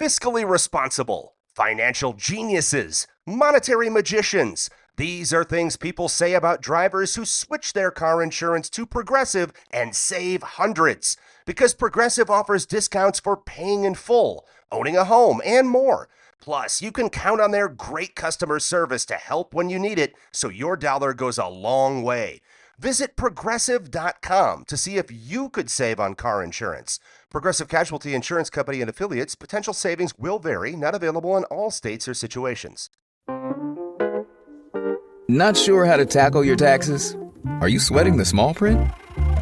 fiscally responsible, financial geniuses, monetary magicians. These are things people say about drivers who switch their car insurance to Progressive and save hundreds. Because Progressive offers discounts for paying in full, owning a home, and more. Plus, you can count on their great customer service to help when you need it, so your dollar goes a long way. Visit Progressive.com to see if you could save on car insurance. Progressive Casualty Insurance Company and Affiliates. Potential savings will vary. Not available in all states or situations. Not sure how to tackle your taxes? Are you sweating the small print?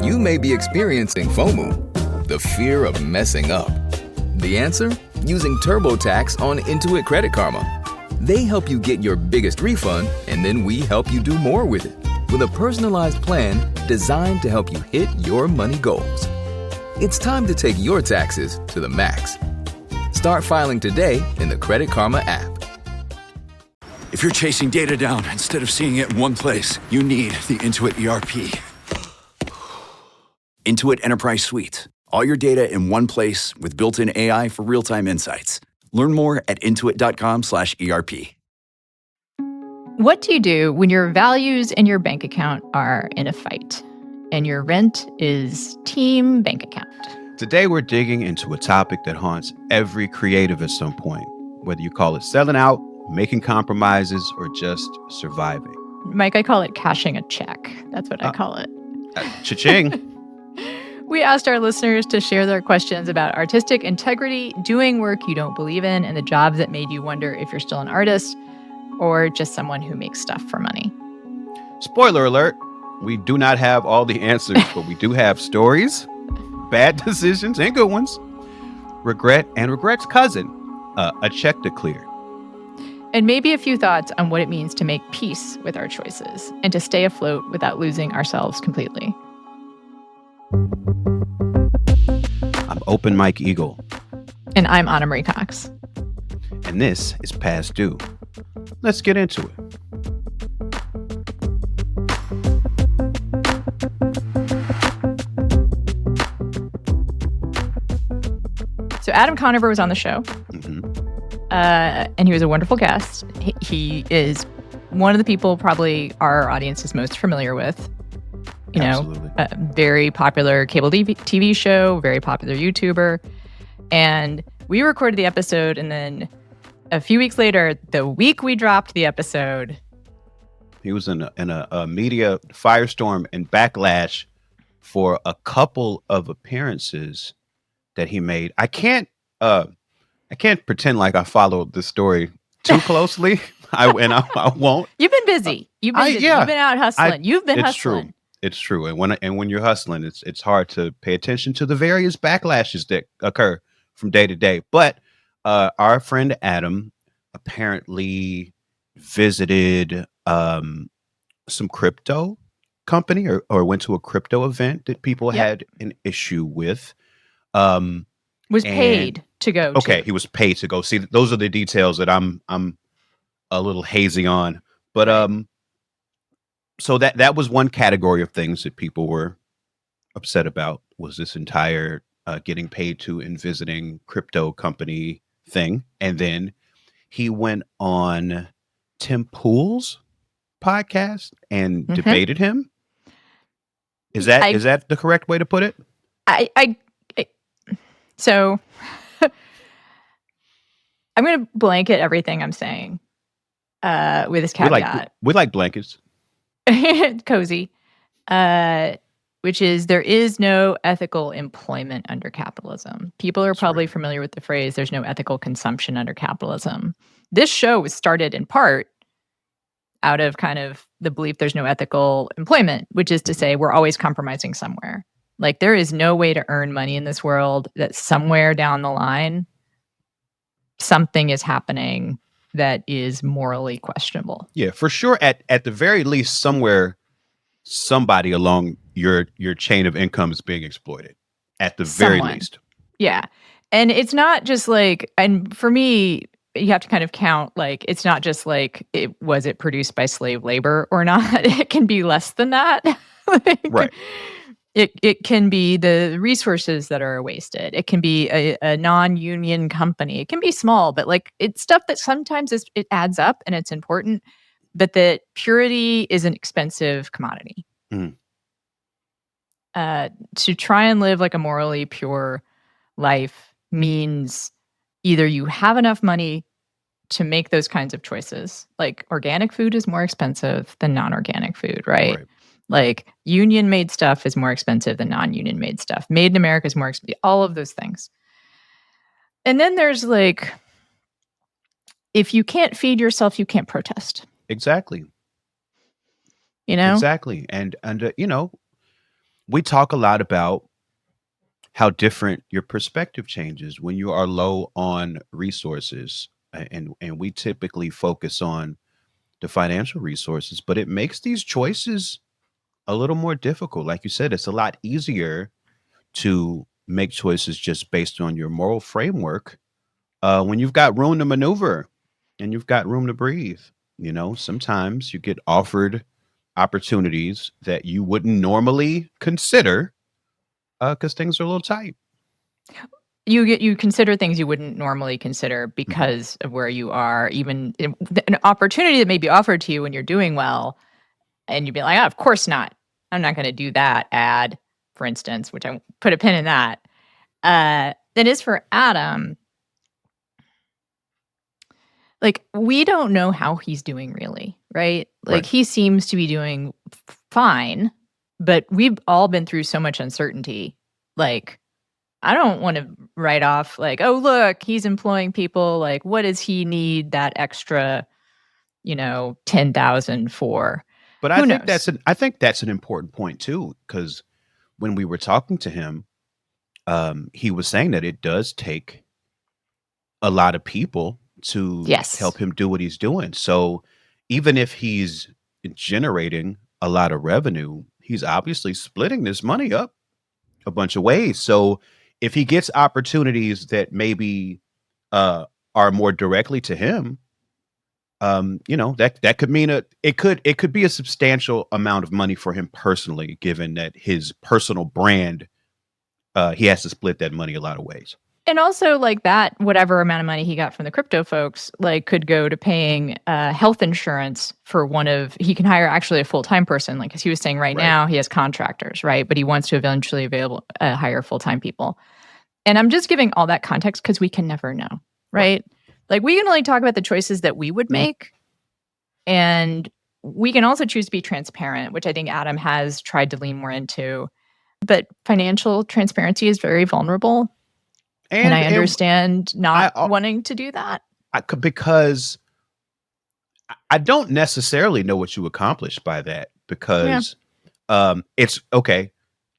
You may be experiencing FOMO, the fear of messing up. The answer? Using TurboTax on Intuit Credit Karma. They help you get your biggest refund, and then we help you do more with it. With a personalized plan designed to help you hit your money goals. It's time to take your taxes to the max. Start filing today in the Credit Karma app. If you're chasing data down instead of seeing it in one place, you need the Intuit ERP. Intuit Enterprise Suite. All your data in one place with built-in AI for real-time insights. Learn more at intuit.com/ERP. What do you do when your values and your bank account are in a fight and your rent is team bank account? Today, we're digging into a topic that haunts every creative at some point, whether you call it selling out, making compromises, or just surviving. Mike, I call it cashing a check. That's what I call it. Cha-ching. We asked our listeners to share their questions about artistic integrity, doing work you don't believe in, and the jobs that made you wonder if you're still an artist or just someone who makes stuff for money. Spoiler alert, we do not have all the answers, but we do have stories, bad decisions, and good ones, regret and regret's cousin, a check to clear. And maybe a few thoughts on what it means to make peace with our choices and to stay afloat without losing ourselves completely. I'm Open Mike Eagle. And I'm Anna Marie Cox. And this is Past Due. Let's get into it. So Adam Conover was on the show. And he was a wonderful guest. He is one of the people probably our audience is most familiar with. You Absolutely. know, a very popular cable TV show, very popular YouTuber. And we recorded the episode, and then a few weeks later, the week we dropped the episode, he was in a media firestorm and backlash for a couple of appearances that he made. I can't pretend like I followed the story too closely. I won't. You've been busy. You've been busy. You've been out hustling. You've been hustling. True. It's true. And when you're hustling, it's hard to pay attention to the various backlashes that occur from day to day. But our friend Adam apparently visited some crypto company or went to a crypto event that people had an issue with. Was paid to go. Okay, he was paid to go. See, those are the details that I'm a little hazy on. But so that was one category of things that people were upset about, was this entire getting paid to and visiting crypto company thing. And then he went on Tim Pool's podcast and debated him. Is that the correct way to put it? So I'm going to blanket everything I'm saying with this caveat. We like blankets. Cozy. Which is, there is no ethical employment under capitalism. People are probably familiar with the phrase, there's no ethical consumption under capitalism. This show was started in part out of kind of the belief there's no ethical employment, which is to say we're always compromising somewhere. Like, there is no way to earn money in this world that somewhere down the line, something is happening that is morally questionable. Yeah, for sure. At the very least, somewhere, somebody along your chain of income is being exploited. At the very least. Yeah. And it's not just like, and for me, you have to kind of count, like, it's not just like, was it produced by slave labor or not? It can be less than that. Right. It can be the resources that are wasted. It can be a non-union company. It can be small, but like it's stuff that sometimes it adds up and it's important, but that purity is an expensive commodity. Mm. To try and live like a morally pure life means either you have enough money to make those kinds of choices. Like organic food is more expensive than non-organic food, right? Right. Like union made stuff is more expensive than non-union made stuff. Made in America is more expensive. All of those things. And then there's like, if you can't feed yourself, you can't protest. Exactly. You know? Exactly. And we talk a lot about how different your perspective changes when you are low on resources. And we typically focus on the financial resources, but it makes these choices a little more difficult. Like you said, it's a lot easier to make choices just based on your moral framework when you've got room to maneuver and you've got room to breathe. Sometimes you get offered opportunities that you wouldn't normally consider because things are a little tight. You consider things you wouldn't normally consider Mhm. because of where you are. Even an opportunity that may be offered to you when you're doing well, and you'd be like, "Oh, of course not. I'm not going to do that ad, for instance," which I put a pin in that. That is for Adam. Like, we don't know how he's doing really, right? Like, Right. he seems to be doing fine, but we've all been through so much uncertainty. Like, I don't want to write off, like, oh, look, he's employing people. Like, what does he need that extra, 10,000 for? But Who knows? I think that's an important point too, because when we were talking to him, he was saying that it does take a lot of people to Yes. help him do what he's doing. So even if he's generating a lot of revenue, he's obviously splitting this money up a bunch of ways. So if he gets opportunities that maybe uh, are more directly to him, that could mean it could be a substantial amount of money for him personally, given that his personal brand, he has to split that money a lot of ways. And also, like that, whatever amount of money he got from the crypto folks, like could go to paying health insurance for he can hire actually a full time person. Like, as he was saying, right Right. now he has contractors, right? But he wants to eventually hire full time people. And I'm just giving all that context because we can never know, Right. right? Like, we can only talk about the choices that we would make. And we can also choose to be transparent, which I think Adam has tried to lean more into. But financial transparency is very vulnerable. And I And understand not I, wanting to do that. because I don't necessarily know what you accomplished by that Yeah. because it's okay.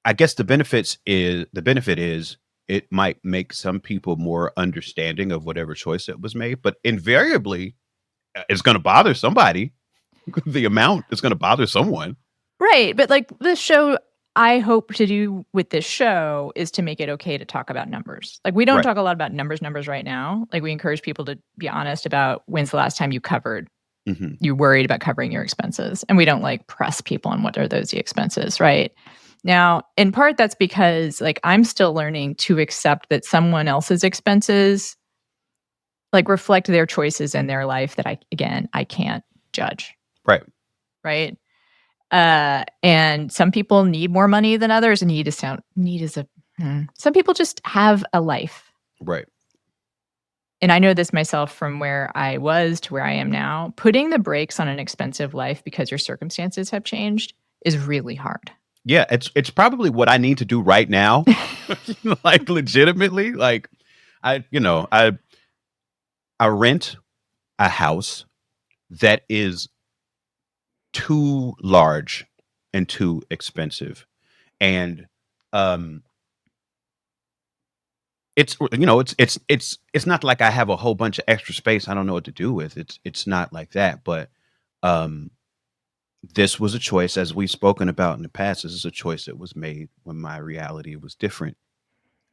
I guess the benefit is it might make some people more understanding of whatever choice that was made, but invariably it's going to bother somebody. The amount is going to bother someone. Right. But like this show, I hope to do with this show is to make it okay to talk about numbers. Like, we don't Right. talk a lot about numbers right now. Like, we encourage people to be honest about when's the last time Hmm. you worried about covering your expenses. And we don't like press people on what are those the expenses, right? Now, in part, that's because like I'm still learning to accept that someone else's expenses like reflect their choices in their life that I can't judge, Right. right? And some people need more money than others. Need is some people just have a life. Right. And I know this myself from where I was to where I am now. Putting the brakes on an expensive life because your circumstances have changed is really hard. Yeah, it's probably what I need to do right now. Like legitimately, like I rent a house that is too large and too expensive. And um it's not like I have a whole bunch of extra space I don't know what to do with. It's not like that, but um this was a choice, as we've spoken about in the past. This is a choice that was made when my reality was different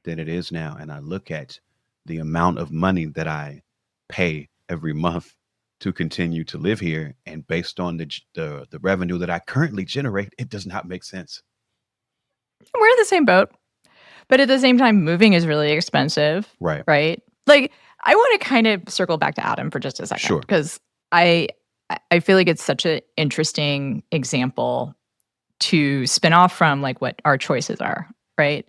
than it is now. And I look at the amount of money that I pay every month to continue to live here, and based on the revenue that I currently generate, it does not make sense. We're in the same boat. But at the same time, moving is really expensive, Right. right? Like, I want to kind of circle back to Adam for just a second Sure. because I feel like it's such an interesting example to spin off from like what our choices are, right?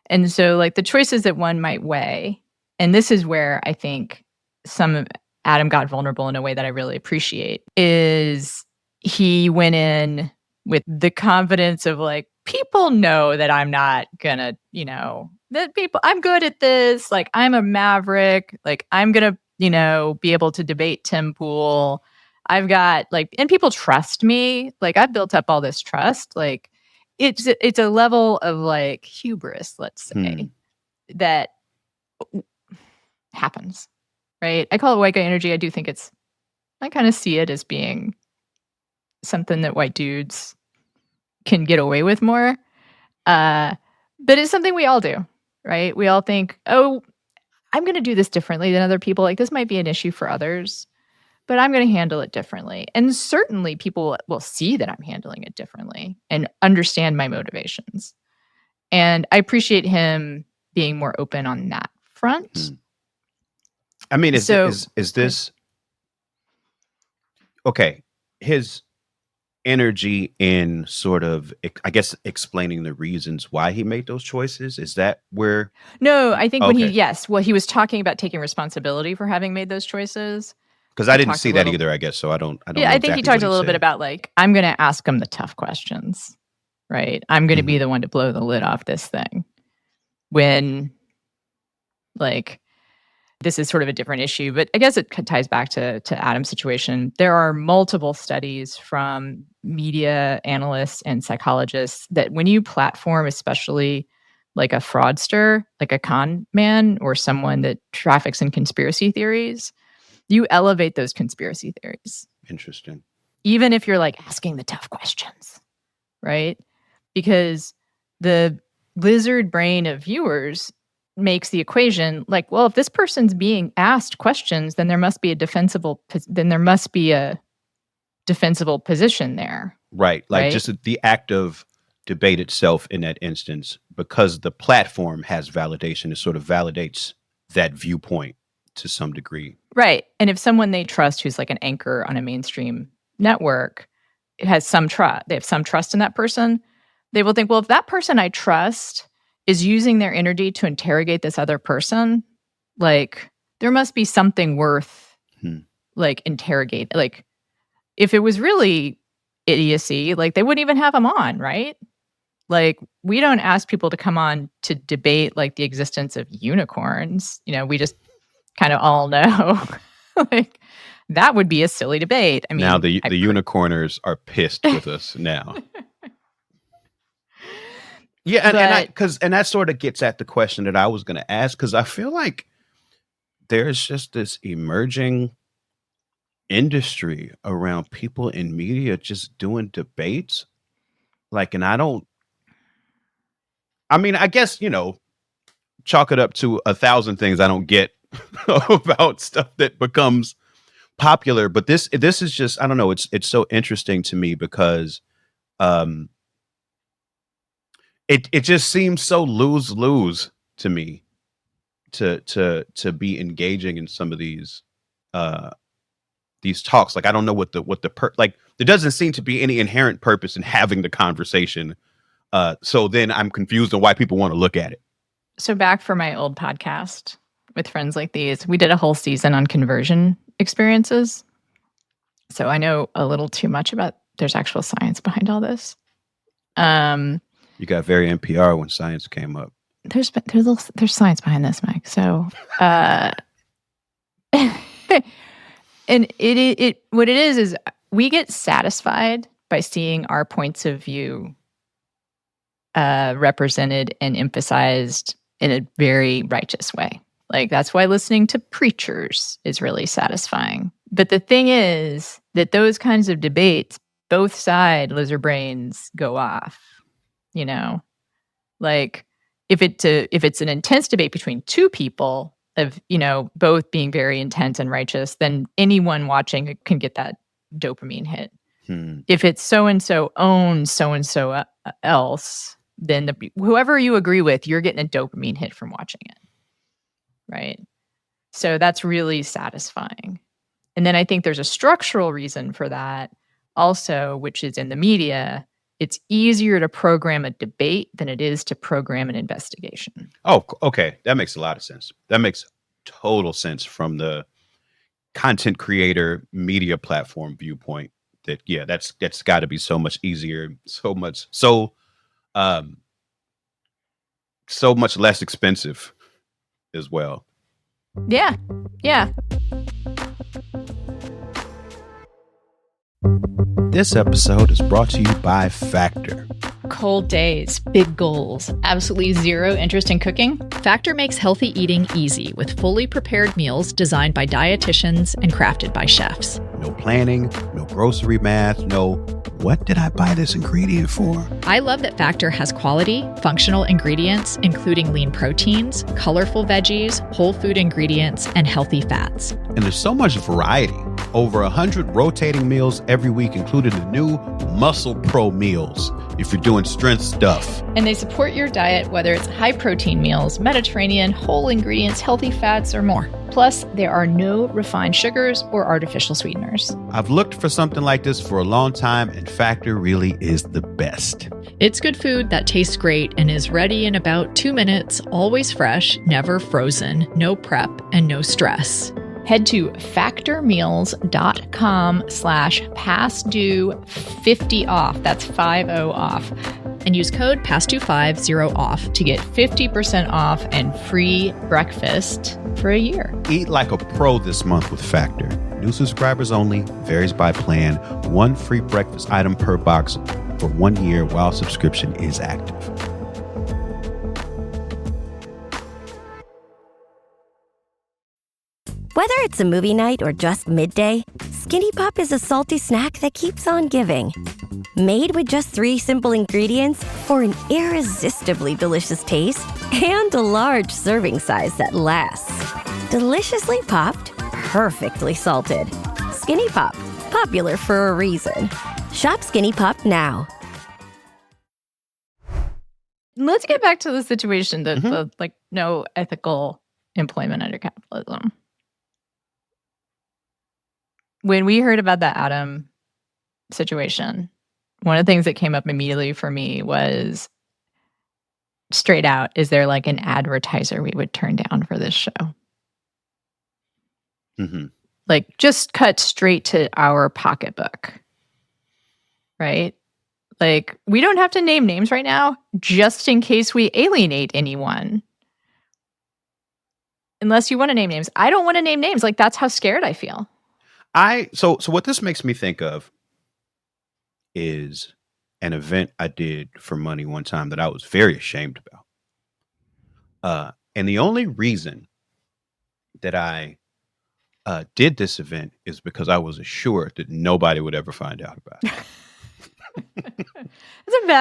And so like the choices that one might weigh, and this is where I think some of Adam got vulnerable in a way that I really appreciate, is he went in with the confidence of like, people know that I'm not gonna, that people, I'm good at this. Like, I'm a maverick. Like, I'm gonna, be able to debate Tim Pool. I've got like, and people trust me. Like, I've built up all this trust. Like, it's a level of like hubris, let's say, that happens, right? I call it white guy energy. I kind of see it as being something that white dudes can get away with more. But it's something we all do, right? We all think, oh, I'm going to do this differently than other people. Like, this might be an issue for others, but I'm going to handle it differently. And certainly people will see that I'm handling it differently and understand my motivations. And I appreciate him being more open on that front. I mean, is So- this okay? His energy in sort of, I guess, explaining the reasons why he made those choices, is that where? No, I think Okay. he was talking about taking responsibility for having made those choices. Because I didn't talked see a that little- either, I guess. So I don't. Yeah, know I think he exactly talked what a little bit said. about like, I'm going to ask him the tough questions, right? I'm going to be Mhm. the one to blow the lid off this thing. When, like, this is sort of a different issue, but I guess it ties back to Adam's situation. There are multiple studies from media analysts and psychologists that when you platform, especially like a fraudster, like a con man or someone that traffics in conspiracy theories, you elevate those conspiracy theories, Interesting. even if you're like asking the tough questions, right? Because the lizard brain of viewers makes the equation like, well, if this person's being asked questions, then there must be a defensible position there. Right. Like Right? just the act of debate itself in that instance, because the platform has validation, it sort of validates that viewpoint to some degree. Right. And if someone they trust who's like an anchor on a mainstream network has some trust, they have some trust in that person, they will think, well, if that person I trust is using their energy to interrogate this other person, like there must be something worth like interrogate. Like if it was really idiocy, like they wouldn't even have them on, right? Like we don't ask people to come on to debate like the existence of unicorns. We just kind of all know like that would be a silly debate. I mean, Now the unicorners are pissed with us now. Yeah, and that sort of gets at the question that I was going to ask, because I feel like there's just this emerging industry around people in media just doing debates. Like, and I mean, I guess, chalk it up to 1,000 things I don't get about stuff that becomes popular. But this is just, I don't know. It's so interesting to me because, it just seems so lose to me to be engaging in some of these talks. Like, I don't know what the like, there doesn't seem to be any inherent purpose in having the conversation. So then I'm confused on why people want to look at it. So back for my old podcast with friends like these, we did a whole season on conversion experiences. So I know a little too much about, there's actual science behind all this. You got very NPR when science came up. There's science behind this, Mike. So, and it what it is we get satisfied by seeing our points of view represented and emphasized in a very righteous way. Like that's why listening to preachers is really satisfying. But the thing is that those kinds of debates, both side lizard brains go off. Like if it's an intense debate between two people of both being very intense and righteous, then anyone watching can get that dopamine hit. If it's so and so owns so and so else, then whoever you agree with, you're getting a dopamine hit from watching it. Right? So that's really satisfying. And then I think there's a structural reason for that also, which is in the media. It's easier to program a debate than it is to program an investigation. Oh, okay. That makes a lot of sense. That makes total sense from the content creator media platform viewpoint. That's got to be so much easier, so much less expensive as well. Yeah. Yeah. This episode is brought to you by Factor. Cold days, big goals, absolutely zero interest in cooking? Factor makes healthy eating easy with fully prepared meals designed by dietitians and crafted by chefs. No planning, no grocery math, no what did I buy this ingredient for? I love that Factor has quality, functional ingredients, including lean proteins, colorful veggies, whole food ingredients, and healthy fats. And there's so much variety. Over 100 rotating meals every week, including the new Muscle Pro meals, if you're doing strength stuff. And they support your diet, whether it's high protein meals, Mediterranean, whole ingredients, healthy fats, or more. Plus, there are no refined sugars or artificial sweeteners. I've looked for something like this for a long time, and Factor really is the best. It's good food that tastes great and is ready in about 2 minutes, always fresh, never frozen, no prep, and no stress. Head to factormeals.com/pastdue50off. That's 50 off. And use code PASSDUE50OFF to get 50% off and free breakfast for a year. Eat like a pro this month with Factor. New subscribers only, varies by plan, 1 free breakfast item per box for 1 year while subscription is active. Whether it's a movie night or just midday, Skinny Pop is a salty snack that keeps on giving. Made with just 3 simple ingredients for an irresistibly delicious taste and a large serving size that lasts. Deliciously popped, perfectly salted. Skinny Pop, popular for a reason. Shop Skinny Pop now. Let's get back to the situation that the no ethical employment under capitalism. When we heard about that Adam situation, one of the things that came up immediately for me was straight out, is there like an advertiser we would turn down for this show? Mm-hmm. Like just cut straight to our pocketbook, right? Like we don't have to name names right now, just in case we alienate anyone. Unless you want to name names. I don't want to name names. Like that's how scared I feel. So what this makes me think of is an event I did for money one time that I was very ashamed about. And the only reason that I did this event is because I was assured that nobody would ever find out about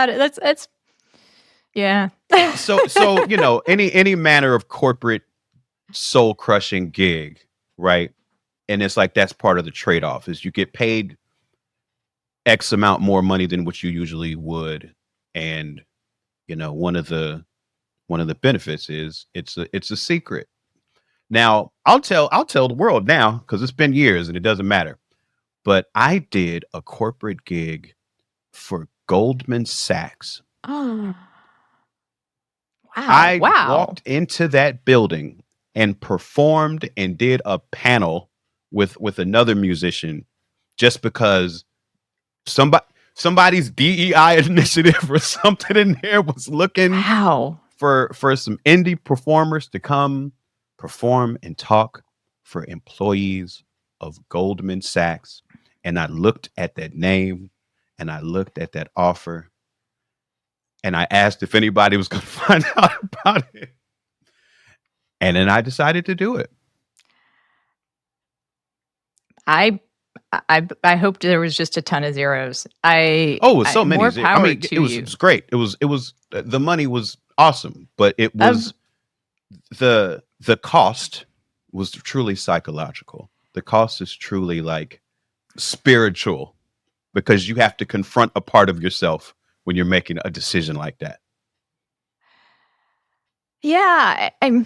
it. That's yeah. So you know, any manner of corporate soul crushing gig, right? And it's like that's part of the trade-off is you get paid X amount more money than what you usually would. And you know, one of the benefits is it's a secret. Now, I'll tell the world now because it's been years and it doesn't matter. But I did a corporate gig for Goldman Sachs. Oh. Wow. I walked into that building and performed and did a panel with another musician just because somebody's DEI initiative or something in there was looking for some indie performers to come perform and talk for employees of Goldman Sachs. And I looked at that name and I looked at that offer and I asked if anybody was going to find out about it. And then I decided to do it. I hoped there was just a ton of zeros. It was so many zeros. I mean, it was great. It was the money was awesome, but it was the cost was truly psychological. The cost is truly like spiritual because you have to confront a part of yourself when you're making a decision like that. I'm,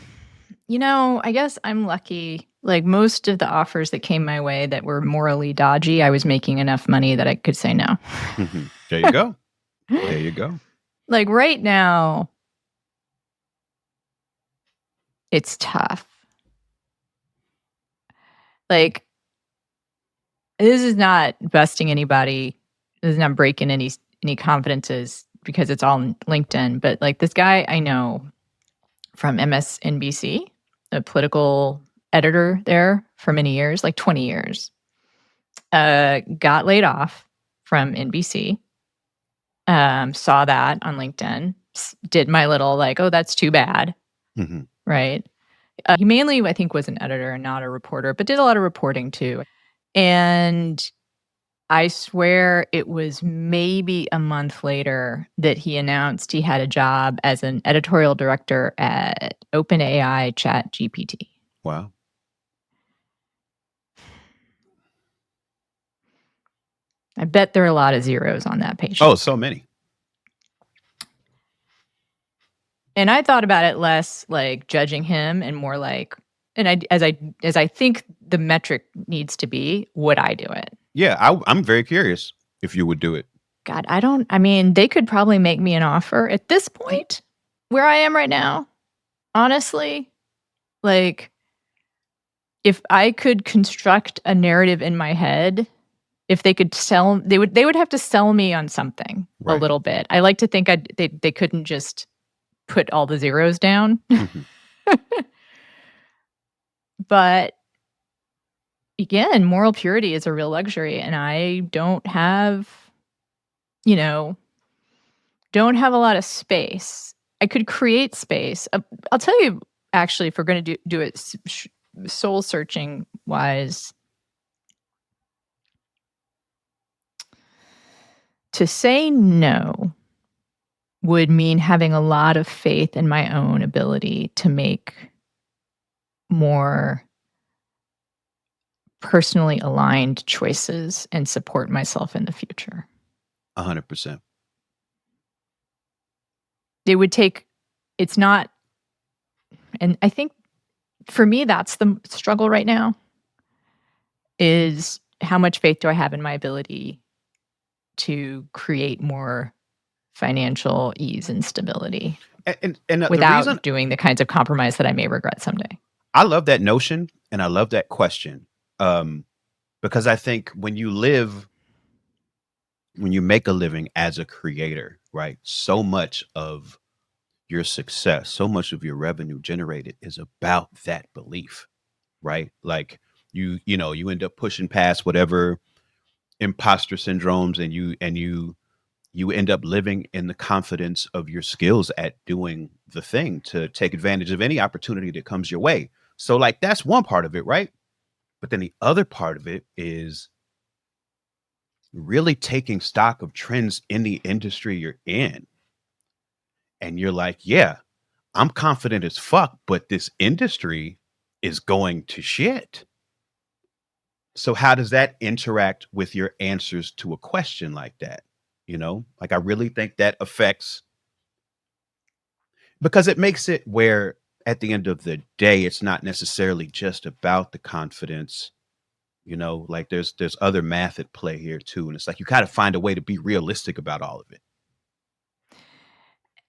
I guess I'm lucky. Like most of the offers that came my way that were morally dodgy, I was making enough money that I could say no. There you go. There you go. Like right now, it's tough. Like, this is not busting anybody. This is not breaking any confidences because it's all on LinkedIn. But like this guy I know from MSNBC, a political editor there for many years, like 20 years, got laid off from NBC. Saw that on LinkedIn. Did my little like, oh, that's too bad, right? He mainly, I think, was an editor and not a reporter, but did a lot of reporting too. And I swear it was maybe a month later that he announced he had a job as an editorial director at OpenAI ChatGPT. Wow. I bet there are a lot of zeros on that page. Oh, so many. And I thought about it less like judging him and more like, and as I think the metric needs to be, would I do it? Yeah, I'm very curious if you would do it. God, they could probably make me an offer at this point where I am right now. Honestly, like if I could construct a narrative in my head, if they could they would have to sell me on something a little bit. I like to think they couldn't just put all the zeros down. But again, moral purity is a real luxury, and I don't have a lot of space. I could create space. I'll tell you, actually, if we're going to do it soul searching wise, to say no would mean having a lot of faith in my own ability to make more personally aligned choices and support myself in the future. 100%. It would take, it's not, and I think for me, that's the struggle right now, is how much faith do I have in my ability to create more financial ease and stability And without doing the kinds of compromise that I may regret someday. I love that notion and I love that question, because I think when you make a living as a creator, right, so much of your success, so much of your revenue generated is about that belief, right? Like you end up pushing past whatever imposter syndromes, and you end up living in the confidence of your skills at doing the thing to take advantage of any opportunity that comes your way. So like that's one part of it, right? But then the other part of it is really taking stock of trends in the industry you're in. And you're like, yeah, I'm confident as fuck, but this industry is going to shit. So how does that interact with your answers to a question like that? Like I really think that affects, because it makes it where at the end of the day, it's not necessarily just about the confidence. Like there's other math at play here too. And it's like, you got to find a way to be realistic about all of it.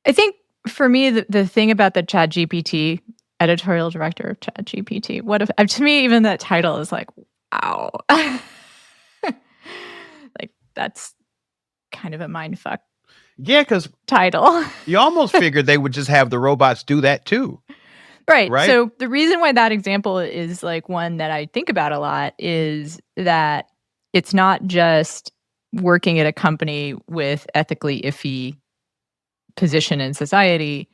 I think for me, the thing about the ChatGPT editorial director of ChatGPT, to me, even that title is like, wow. Like that's kind of a mindfuck. Yeah, because title. You almost figured they would just have the robots do that too. Right. Right. So the reason why that example is like one that I think about a lot is that it's not just working at a company with ethically iffy position in society,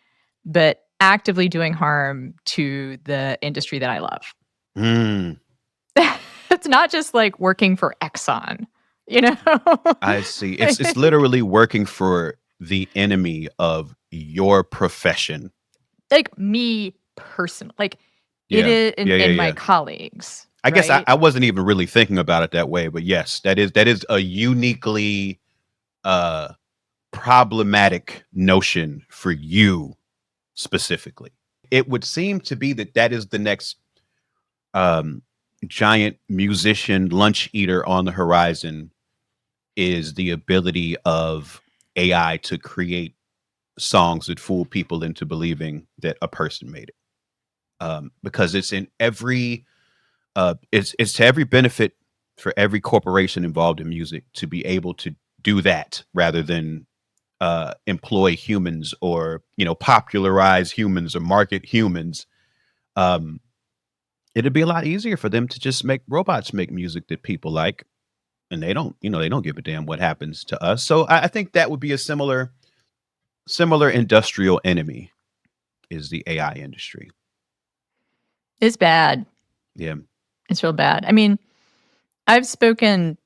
but actively doing harm to the industry that I love. It's not just like working for Exxon, I see. It's literally working for the enemy of your profession. Like me personally, like it is in my colleagues. I guess I wasn't even really thinking about it that way, but yes, that is a uniquely problematic notion for you specifically. it would seem to be that is the next giant musician lunch eater on the horizon, is the ability of AI to create songs that fool people into believing that a person made it. Because it's in every it's to every benefit for every corporation involved in music to be able to do that rather than employ humans, or popularize humans or market humans. um It'd be a lot easier for them to just make robots make music that people like, and they don't give a damn what happens to us. So I think that would be a similar industrial enemy, is the AI industry. It's bad. Yeah. It's real bad. I mean, I've spoken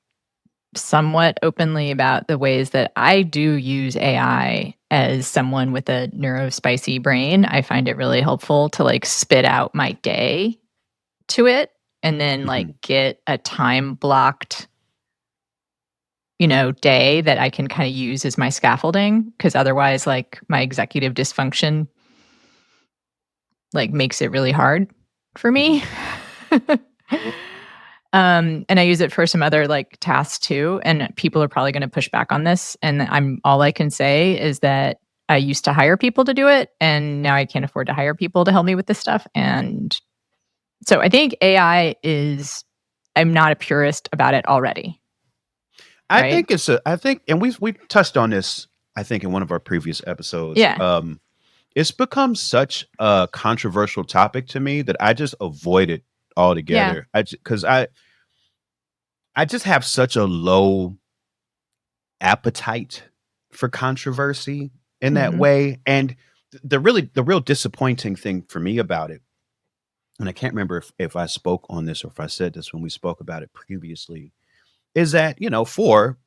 somewhat openly about the ways that I do use AI as someone with a neurospicy brain. I find it really helpful to like spit out my day to it and then Mhm. like get a time blocked, day that I can kind of use as my scaffolding, because otherwise like my executive dysfunction like makes it really hard for me. And I use it for some other like tasks too. And people are probably going to push back on this. And all I can say is that I used to hire people to do it, and now I can't afford to hire people to help me with this stuff. And so I think I'm not a purist about it already. I Right? think and we touched on this, I think, in one of our previous episodes. Yeah. It's become such a controversial topic to me that I just avoid it altogether. Because I just have such a low appetite for controversy in that Mhm. way. And the real disappointing thing for me about it, and I can't remember if I spoke on this or if I said this when we spoke about it previously, is that, for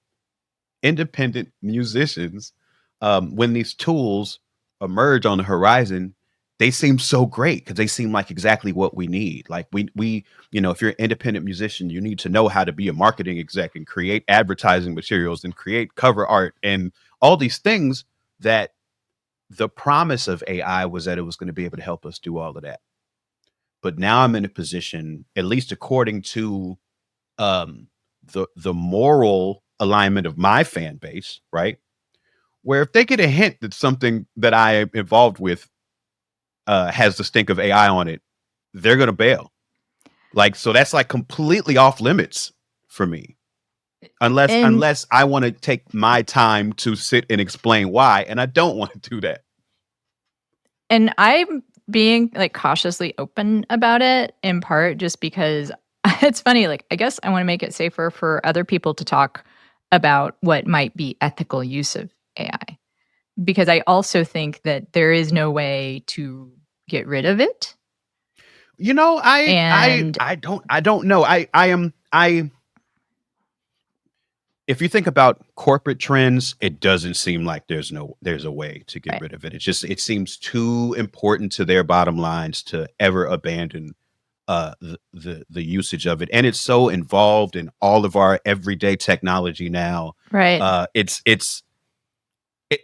independent musicians, when these tools emerge on the horizon, they seem so great because they seem like exactly what we need. Like we, if you're an independent musician, you need to know how to be a marketing exec and create advertising materials and create cover art and all these things, that the promise of AI was that it was going to be able to help us do all of that. But now I'm in a position, at least according to um, the moral alignment of my fan base, right? Where if they get a hint that something that I am involved with has the stink of AI on it, they're gonna bail. Like, so that's like completely off limits for me, unless And unless I want to take my time to sit and explain why, and I don't want to do that. And I'm being like cautiously open about it in part just because it's funny. Like, I guess I want to make it safer for other people to talk about what might be ethical use of AI. Because I also think that there is no way to get rid of it. And I don't know. I if you think about corporate trends, it doesn't seem like there's a way to get right, rid of it. It seems too important to their bottom lines to ever abandon the usage of it. And it's so involved in all of our everyday technology now. right. It's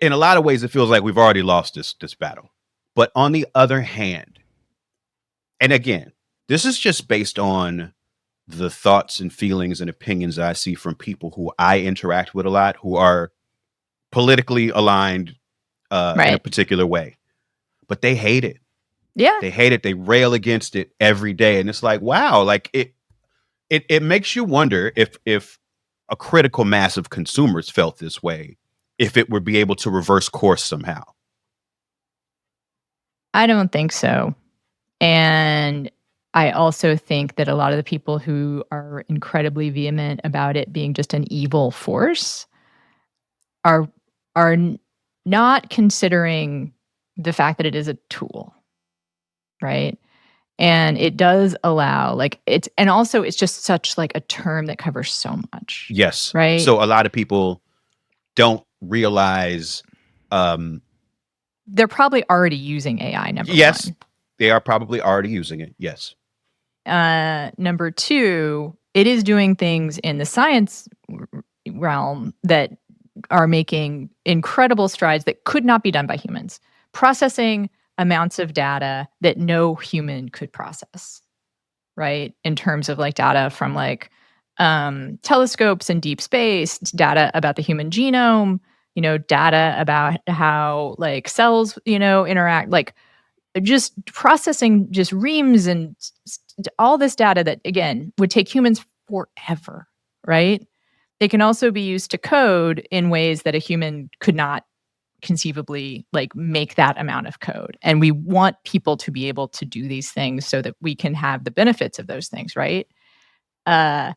in a lot of ways it feels like we've already lost this battle. But on the other hand, and again, this is just based on the thoughts and feelings and opinions I see from people who I interact with a lot, who are politically aligned in a Right. particular way, but they hate it. Yeah. They hate it. They rail against it every day, and it's like, wow, like it makes you wonder if a critical mass of consumers felt this way, if it would be able to reverse course somehow. I don't think so. And I also think that a lot of the people who are incredibly vehement about it being just an evil force are not considering the fact that it is a tool, right? And it does allow like it's just such like a term that covers so much, Yes. right? So a lot of people don't realize. They're probably already using AI, number Yes, one. they are probably already using it. Yes. Number two, it is doing things in the science realm that are making incredible strides that could not be done by humans. Processing amounts of data that no human could process, right? In terms of like data from like telescopes in deep space, data about the human genome, data about how like cells, interact, like just processing just reams and all this data that again would take humans forever, right? They can also be used to code in ways that a human could not conceivably like make that amount of code. And we want people to be able to do these things so that we can have the benefits of those things, right? And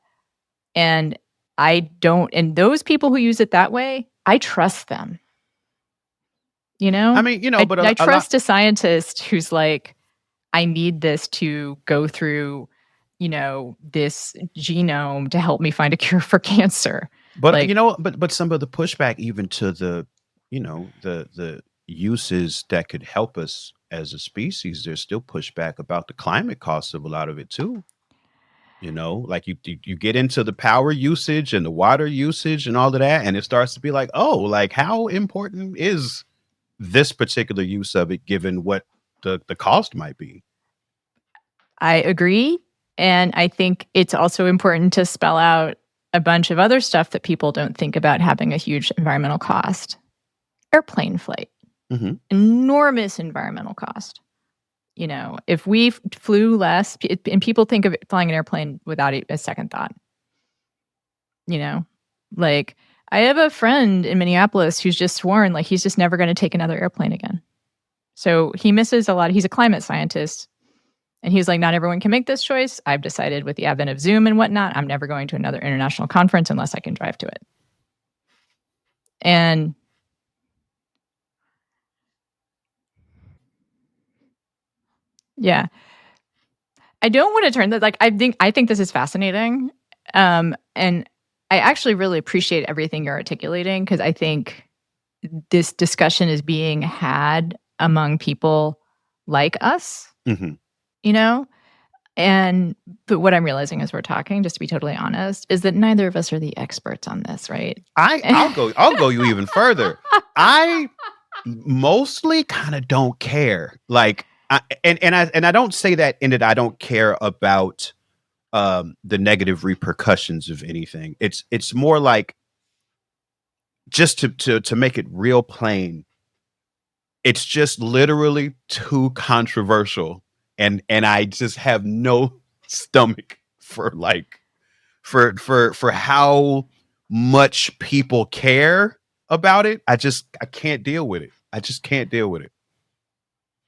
and those people who use it that way, I trust them. I mean, but I a lot. trust a scientist who's like, I need this to go through, this genome to help me find a cure for cancer. But Like, but some of the pushback even to the, the uses that could help us as a species, there's still pushback about the climate costs of a lot of it too. Like you get into the power usage and the water usage and all of that, and it starts to be like, oh, like how important is this particular use of it given what the cost might be? I agree. And I think it's also important to spell out a bunch of other stuff that people don't think about having a huge environmental cost. Airplane flight, enormous environmental cost. If we flew less, and people think of flying an airplane without a second thought. Like I have a friend in Minneapolis who's just sworn like he's just never going to take another airplane again. So he misses a lot. He's a climate scientist. And he's like, not everyone can make this choice. I've decided with the advent of Zoom and whatnot, I'm never going to another international conference unless I can drive to it. And yeah, I don't want to turn that. Like, I think this is fascinating. And I actually really appreciate everything you're articulating because I think this discussion is being had among people like us, but what I'm realizing as we're talking, just to be totally honest, is that neither of us are the experts on this, right? I'll go you even further. I mostly kind of don't care. Like I don't say that in that I don't care about the negative repercussions of anything. It's more like just to make it real plain. It's just literally too controversial and I just have no stomach for like for how much people care about it. I can't deal with it. I just can't deal with it.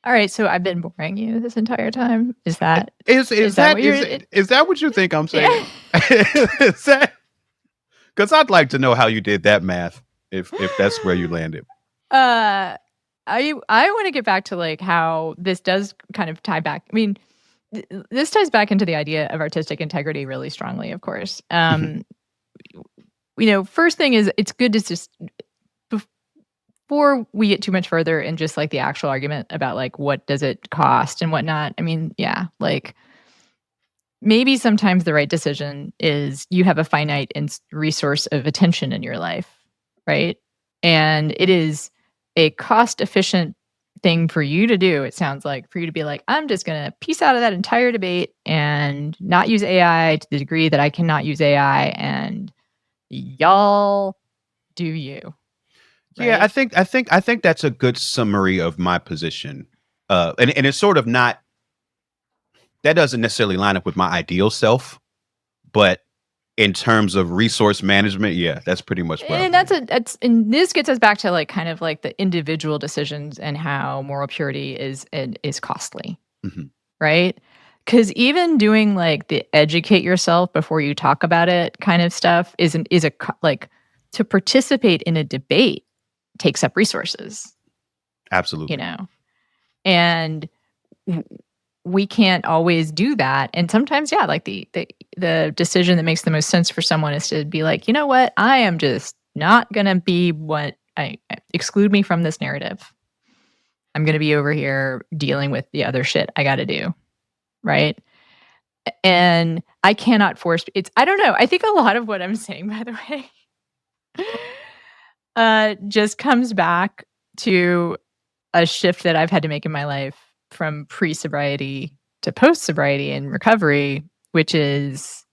All right, so I've been boring you this entire time. Is that what you think I'm saying? Is that because I'd like to know how you did that math if that's where you landed. I want to get back to like how this does kind of tie back. I mean, this ties back into the idea of artistic integrity really strongly, of course. First thing is it's good to just before we get too much further in just like the actual argument about like what does it cost and whatnot. I mean, yeah, like maybe sometimes the right decision is you have a finite resource of attention in your life, right? And it is a cost-efficient thing for you to do, it sounds like, for you to be like, I'm just going to piece out of that entire debate and not use AI to the degree that I cannot use AI, and y'all do you. Right? Yeah, I think that's a good summary of my position. And it's sort of not, that doesn't necessarily line up with my ideal self, but in terms of resource management, yeah, that's pretty much what. And and this gets us back to like kind of like the individual decisions and how moral purity is costly, right? Because even doing like the educate yourself before you talk about it kind of stuff like to participate in a debate takes up resources. Absolutely. And we can't always do that. And sometimes, yeah, like the decision that makes the most sense for someone is to be like, you know what, I am just not going to be exclude me from this narrative. I'm going to be over here dealing with the other shit I got to do. Right. And I cannot force I don't know. I think a lot of what I'm saying, by the way, just comes back to a shift that I've had to make in my life from pre-sobriety to post-sobriety and recovery, which is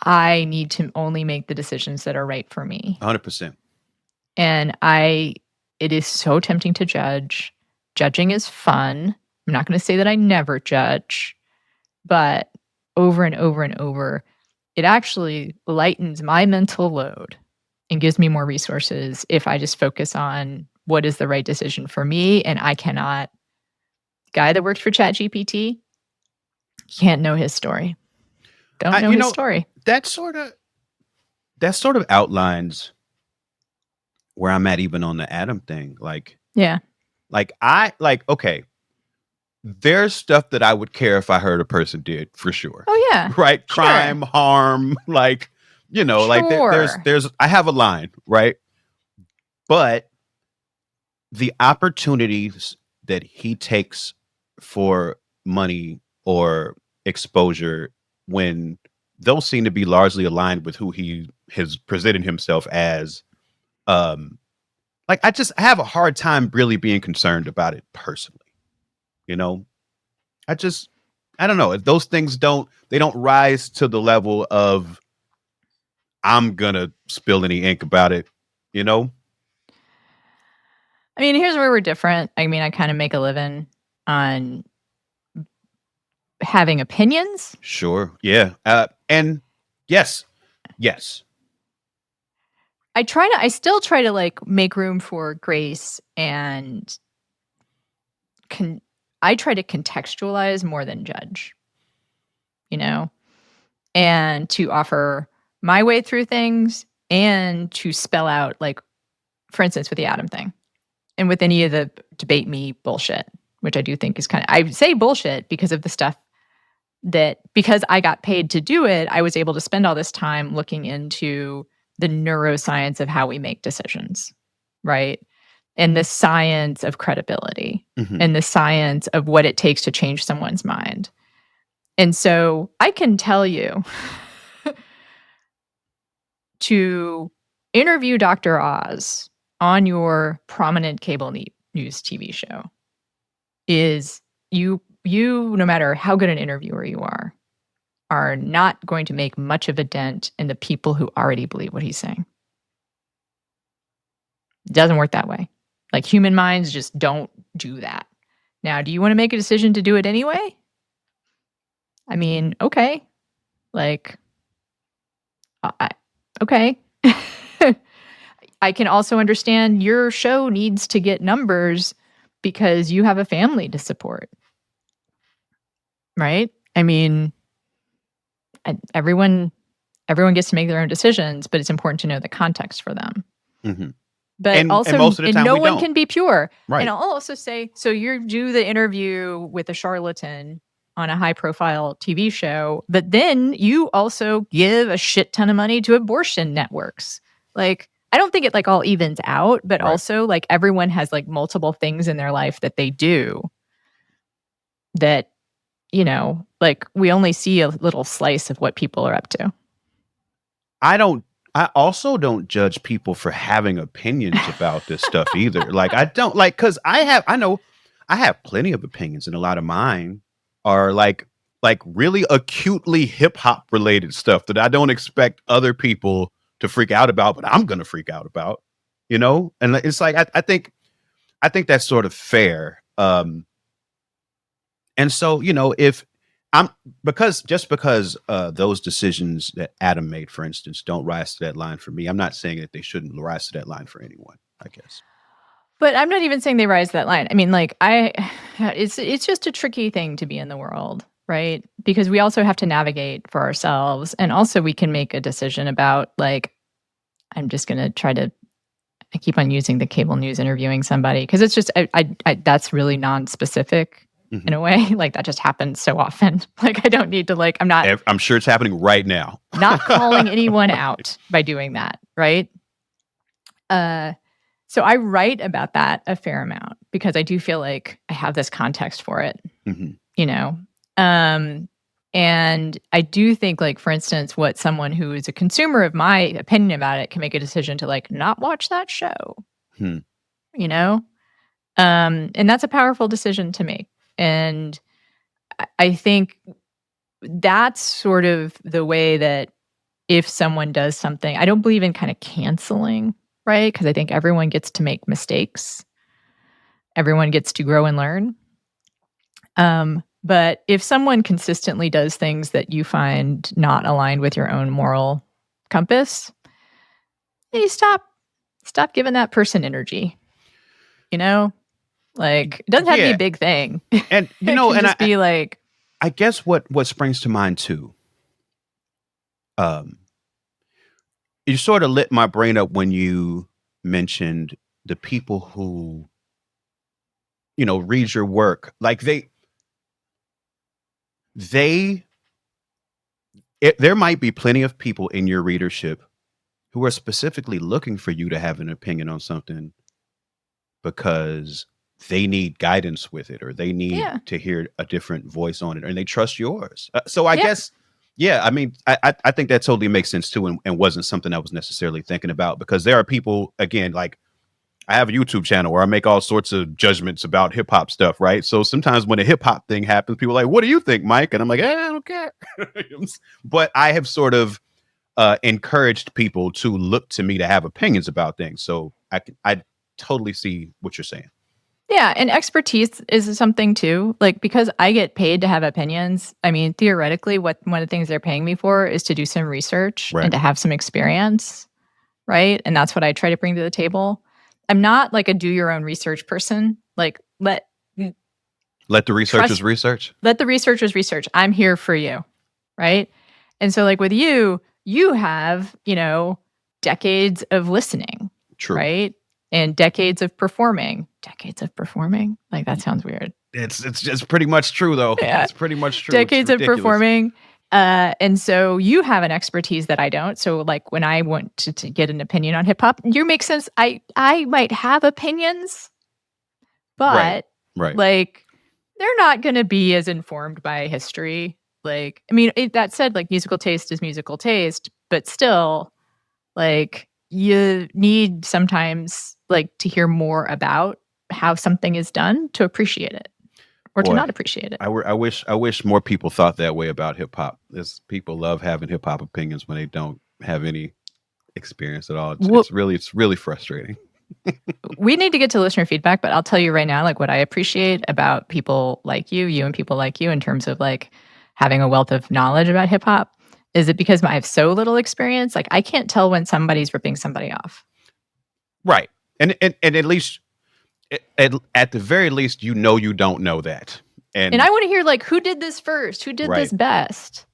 I need to only make the decisions that are right for me. 100%. And it is so tempting to judge. Judging is fun. I'm not going to say that I never judge, but over and over and over, it actually lightens my mental load and gives me more resources if I just focus on what is the right decision for me. And I cannot, guy that worked for ChatGPT, can't know his story. Don't know his story. That sort of outlines where I'm at even on the Adam thing. Yeah. Okay, there's stuff that I would care if I heard a person did for sure. Oh yeah. Right? Crime, harm, Sure. there's I have a line, right? But the opportunities that he takes for money or exposure, when those seem to be largely aligned with who he has presented himself as, I have a hard time really being concerned about it personally. I don't know if those things don't rise to the level of I'm gonna spill any ink about it, I mean, here's where we're different. I mean, I kind of make a living on having opinions. Sure. Yeah. And yes. I still try to make room for grace, and I try to contextualize more than judge, and to offer my way through things and to spell out, for instance, with the Adam thing and with any of the debate me bullshit, which I do think is I say bullshit because of the stuff because I got paid to do it, I was able to spend all this time looking into the neuroscience of how we make decisions, right? And the science of credibility and the science of what it takes to change someone's mind. And so I can tell you to interview Dr. Oz on your prominent cable news TV show is you, no matter how good an interviewer you are not going to make much of a dent in the people who already believe what he's saying. It doesn't work that way. Human minds just don't do that. Now, do you want to make a decision to do it anyway? I mean, okay. Okay. I can also understand your show needs to get numbers because you have a family to support. Right? I mean, everyone gets to make their own decisions, but it's important to know the context for them. Mm-hmm. But and also, most of the time no we one don't. can be pure. Right. And I'll also say, so you do the interview with a charlatan on a high-profile TV show, but then you also give a shit ton of money to abortion networks. I don't think it all evens out, but Right. also everyone has multiple things in their life that they do that, we only see a little slice of what people are up to. I also don't judge people for having opinions about this stuff either. I don't because I have plenty of opinions, and a lot of mine are really acutely hip hop related stuff that I don't expect other people to freak out about, but I'm gonna freak out about, and it's I think that's sort of fair. And so, if because those decisions that Adam made, for instance, don't rise to that line for me, I'm not saying that they shouldn't rise to that line for anyone, I guess. But I'm not even saying they rise to that line. I mean, it's just a tricky thing to be in the world, right? Because we also have to navigate for ourselves, and also we can make a decision about I'm just going to try to. I keep on using the cable news interviewing somebody because it's just I that's really non-specific. In a way, that just happens so often. I don't need to I'm sure it's happening right now. Not calling anyone out by doing that, right? So I write about that a fair amount because I do feel like I have this context for it, and I do think, for instance, what someone who is a consumer of my opinion about it can make a decision to not watch that show. you know? And that's a powerful decision to make. And I think that's sort of the way that if someone does something, I don't believe in kind of canceling, right? Because I think everyone gets to make mistakes. Everyone gets to grow and learn. But if someone consistently does things that you find not aligned with your own moral compass, you stop giving that person energy. You know, like it doesn't have to be a Yeah. big thing. And It can just be like, I guess what springs to mind too, um, you sort of lit my brain up when you mentioned the people who, read your work. Like they there might be plenty of people in your readership who are specifically looking for you to have an opinion on something because they need guidance with it, or they need yeah, to hear a different voice on it, and they trust yours. So I yeah, guess, yeah, I mean, I think that totally makes sense too, and wasn't something I was necessarily thinking about, because there are people, again, like I have a YouTube channel where I make all sorts of judgments about hip hop stuff, right? So sometimes when a hip hop thing happens, people are like, "What do you think, Mike?" And I'm like, I don't care. But I have sort of encouraged people to look to me to have opinions about things. So I totally see what you're saying. yeah. And expertise is something too. Like because I get paid to have opinions. I mean, theoretically, what one of the things they're paying me for is to do some research Right. and to have some experience, right? And that's what I try to bring to the table. I'm not like a do your own research person. Like Let the researchers trust research. let the researchers research. I'm here for you, right? And so like with you, you have, decades of listening, True. right? And decades of performing. Decades of performing? Like that sounds weird. It's just pretty much true, though. Yeah. It's pretty much true. Decades It's of ridiculous. performing. And so you have an expertise that I don't. So like when I want to get an opinion on hip hop, you make sense. I might have opinions, but Right. like they're not going to be as informed by history. Like, I mean, that said, like musical taste is musical taste, but still, like you need sometimes like to hear more about how something is done to appreciate it or to Boy, not appreciate it. I wish more people thought that way about hip hop. People love having hip hop opinions when they don't have any experience at all. Well, It's really frustrating. we need to get to listener feedback, but I'll tell you right now, like what I appreciate about people like you and people like you in terms of like having a wealth of knowledge about hip hop is it because I have so little experience, like I can't tell when somebody's ripping somebody off. Right. And at least at the very least, you don't know that. And I want to hear like who did this first, who did this Right. best.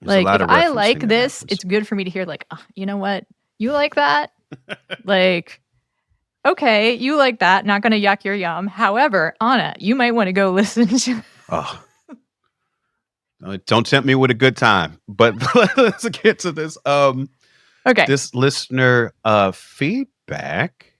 There's a Like lot if of I referencing like that this, happens. it's good for me to hear like, you know what? You like that? Like, okay, you like that. Not going to yuck your yum. However, Anna, you might want to go listen to. Oh, don't tempt me with a good time. But let's get to this. Okay. This listener feedback.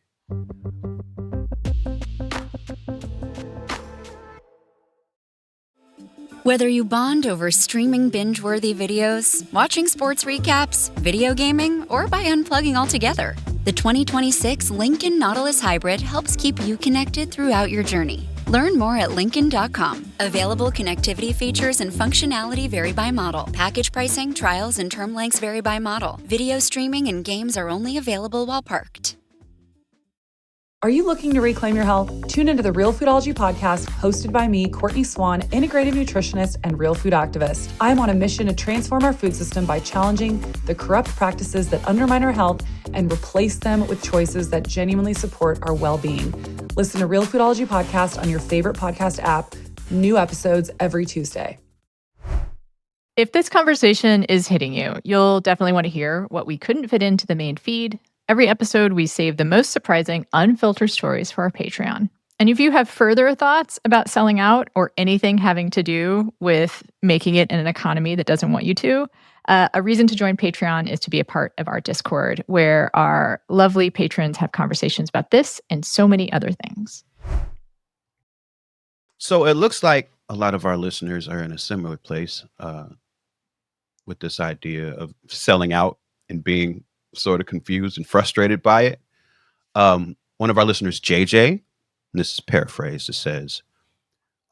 Whether you bond over streaming binge-worthy videos, watching sports recaps, video gaming, or by unplugging altogether, the 2026 Lincoln Nautilus Hybrid helps keep you connected throughout your journey. Learn more at Lincoln.com. Available connectivity features and functionality vary by model. Package pricing, trials, and term lengths vary by model. Video streaming and games are only available while parked. Are you looking to reclaim your health? Tune into the Real Foodology podcast, hosted by me, Courtney Swan, integrative nutritionist and real food activist. I am on a mission to transform our food system by challenging the corrupt practices that undermine our health and replace them with choices that genuinely support our well-being. Listen to Real Foodology podcast on your favorite podcast app. New episodes every Tuesday. If this conversation is hitting you, you'll definitely want to hear what we couldn't fit into the main feed. Every episode, we save the most surprising, unfiltered stories for our Patreon. And if you have further thoughts about selling out or anything having to do with making it in an economy that doesn't want you to, a reason to join Patreon is to be a part of our Discord, where our lovely patrons have conversations about this and so many other things. So it looks like a lot of our listeners are in a similar place with this idea of selling out and being sort of confused and frustrated by it. one of our listeners, JJ, and this is paraphrased, it says,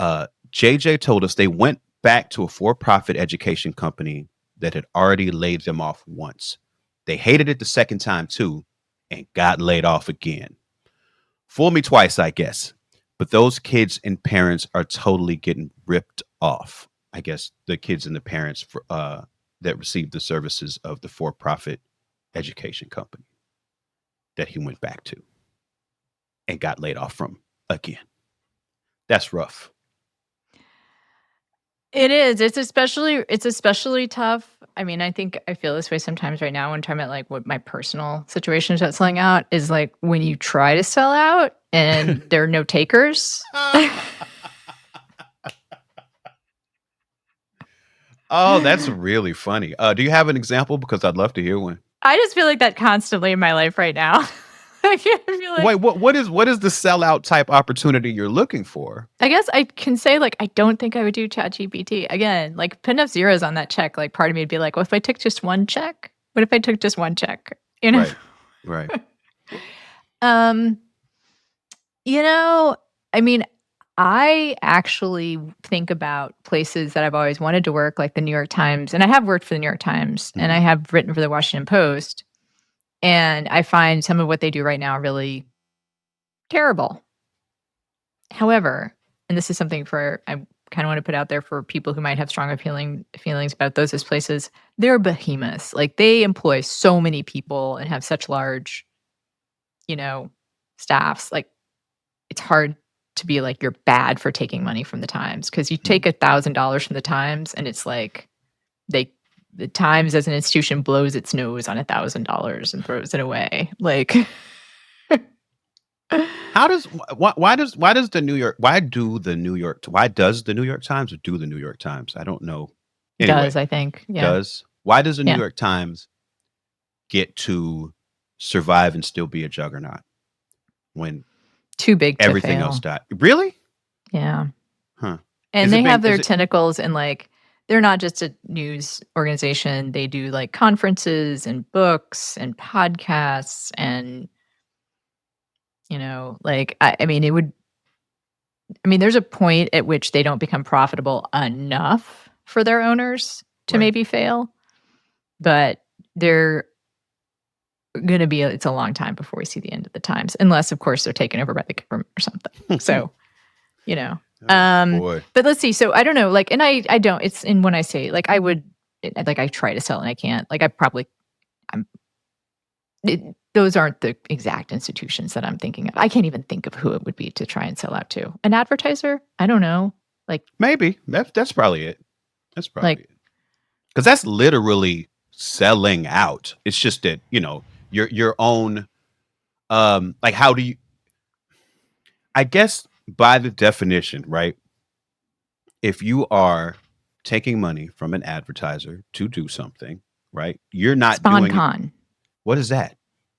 JJ told us they went back to a for-profit education company that had already laid them off once. They hated it the second time too and got laid off again. Fool me twice, I guess. But those kids and parents are totally getting ripped off. I guess the kids and the parents that received the services of the for-profit education company that he went back to and got laid off from again. That's rough. It is. It's especially tough. I mean, I think I feel this way sometimes right now when I'm talking about like what my personal situation is about selling out is like when you try to sell out and there are no takers. Oh, that's really funny. Do you have an example? Because I'd love to hear one. I just feel like that constantly in my life right now. I feel like, wait, what is the sellout type opportunity you're looking for? I guess I can say like I don't think I would do ChatGPT again. Like put enough zeros on that check. Like part of me would be like, well, if I took just one check, what if I took just one check? You know, right. You know, I mean, I actually think about places that I've always wanted to work, like the New York Times, and I have worked for the New York Times, and I have written for the Washington Post. And I find some of what they do right now really terrible. However, and this is something I kind of want to put out there for people who might have strong feelings about those as places, they're behemoths. Like they employ so many people and have such large, staffs. Like it's hard to be like you're bad for taking money from the Times because you take $1,000 from the Times and it's like the Times as an institution blows its nose on $1,000 and throws it away. Like, why does the New York Times do the New York Times? I don't know. Anyway, does I think why does the New York Times get to survive and still be a juggernaut when too big to everything fail. else died? Really? Yeah. Huh. And they have their tentacles in like. They're not just a news organization. They do like conferences and books and podcasts and, there's a point at which they don't become profitable enough for their owners to maybe fail, but they're going to be, it's a long time before we see the end of the Times, unless of course they're taken over by the government or something. So, but let's see. So I don't know, like, and I don't, it's in when I say, like, I try to sell and I can't, like, those aren't the exact institutions that I'm thinking of. I can't even think of who it would be to try and sell out to. An advertiser? I don't know. Like maybe that's probably it. That's probably it. Because that's literally selling out. It's just that, your own, like, how do you, I guess, by the definition, right? If you are taking money from an advertiser to do something, right? You're not doing SponCon. What is that?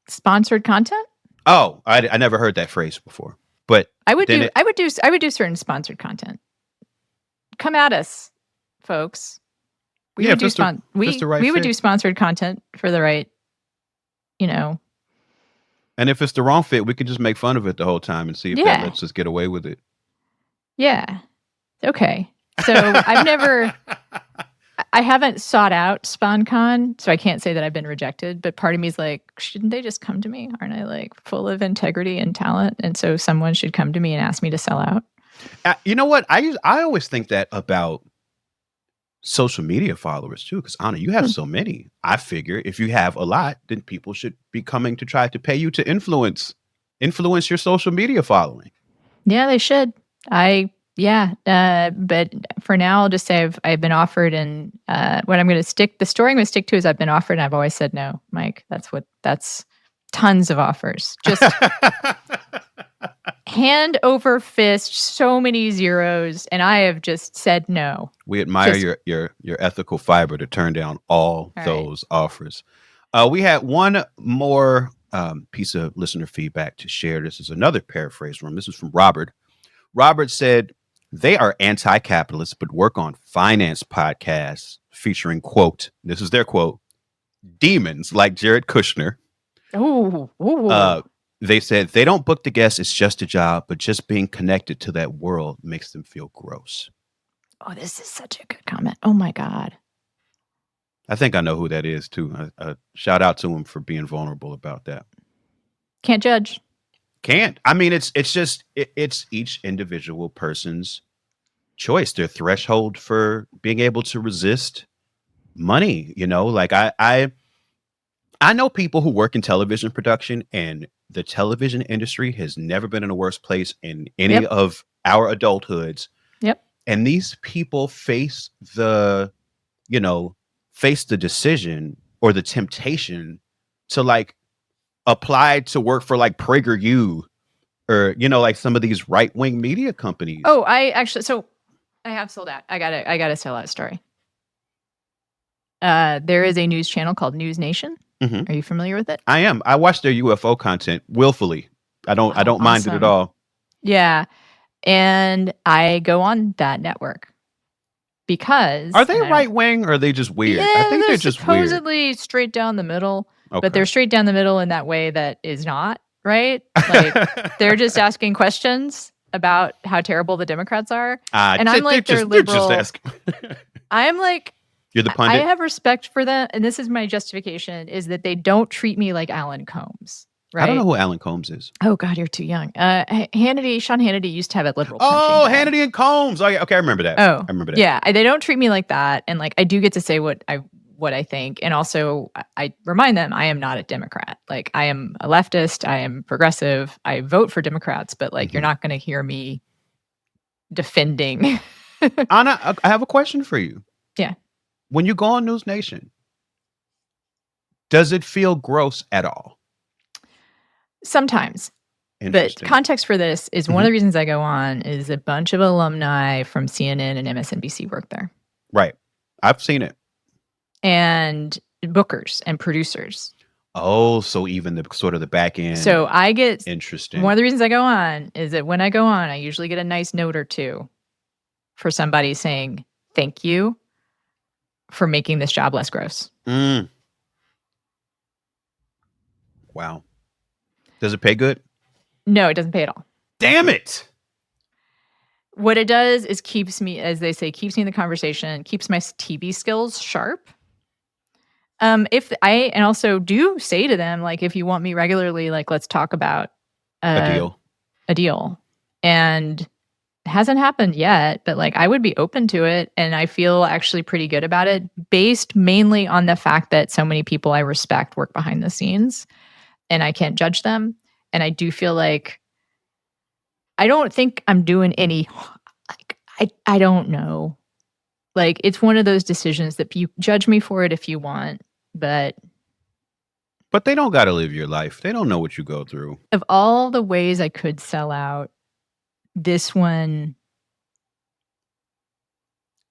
Sponsored content? Oh, I never heard that phrase before. But I would do certain sponsored content. Come at us, folks. We would do sponsored content for the right, And if it's the wrong fit, we could just make fun of it the whole time and see if that lets us get away with it. Yeah. Okay. So I haven't sought out SponCon, so I can't say that I've been rejected, but part of me is like, shouldn't they just come to me? Aren't I like full of integrity and talent? And so someone should come to me and ask me to sell out. You know what? I always think that about social media followers too, because Anna, you have so many. I figure if you have a lot, then people should be coming to try to pay you to influence your social media following. Yeah, they should. But for now, I'll just say I've been offered, and what I'm going to stick, the story I'm going to stick to is I've been offered, and I've always said no, Mike. That's tons of offers. Just hand over fist, so many zeros, and I have just said no. We admire your ethical fiber to turn down all those offers. We had one more piece of listener feedback to share. This is another paraphrase from. This is from Robert. Robert said, they are anti-capitalist, but work on finance podcasts featuring, quote, this is their quote, demons like Jared Kushner. Ooh. they said they don't book the guests, it's just a job, but just being connected to that world makes them feel gross. Oh, this is such a good comment. Oh my God. I think I know who that is too. Shout out to him for being vulnerable about that. Can't judge. Can't. I mean, it's each individual person's choice, their threshold for being able to resist money. Like I know people who work in television production, and the television industry has never been in a worse place in any of our adulthoods. Yep. And these people face the decision or the temptation to like apply to work for like PragerU or, like some of these right-wing media companies. Oh, I have sold out. I gotta sell out story. There is a news channel called News Nation. Mm-hmm. Are you familiar with it? I am. I watch their UFO content willfully. I don't mind it at all. Yeah. And I go on that network because are they right wing or are they just weird? Yeah, I think they're just supposedly weird. Straight down the middle, Okay. but they're straight down the middle in that way that is not right. Like they're just asking questions about how terrible the Democrats are, and I'm like they're liberal. They're just I'm like, you're the pundit. I have respect for them, and this is my justification: is that they don't treat me like Alan Combs. Right? I don't know who Alan Combs is. Oh God, you're too young. Sean Hannity used to have a liberal. Oh, Hannity and Combs. Oh, yeah. Okay, I remember that. Oh, I remember that. Yeah, they don't treat me like that, and like I do get to say what I think, and also I remind them I am not a Democrat. Like I am a leftist. I am progressive. I vote for Democrats, but like you're not going to hear me defending. Anna, I have a question for you. Yeah. When you go on News Nation, does it feel gross at all? Sometimes. But context for this is one of the reasons I go on is a bunch of alumni from CNN and MSNBC work there. Right. I've seen it. And bookers and producers. Oh, so even the sort of the back end. So I get interesting. One of the reasons I go on is that when I go on, I usually get a nice note or two for somebody saying, thank you for making this job less gross. Wow. Does it pay good? No, it doesn't pay at all. Damn it. What it does is keeps me, as they say, keeps me in the conversation, keeps my TV skills sharp. And also do say to them, like, if you want me regularly, like, let's talk about a deal. And it hasn't happened yet, but like, I would be open to it. And I feel actually pretty good about it, based mainly on the fact that so many people I respect work behind the scenes and I can't judge them. And I do feel like I don't think I'm doing any, like, I don't know. Like, it's one of those decisions that you judge me for it if you want, but they don't got to live your life. They don't know what you go through. Of all the ways I could sell out, this one,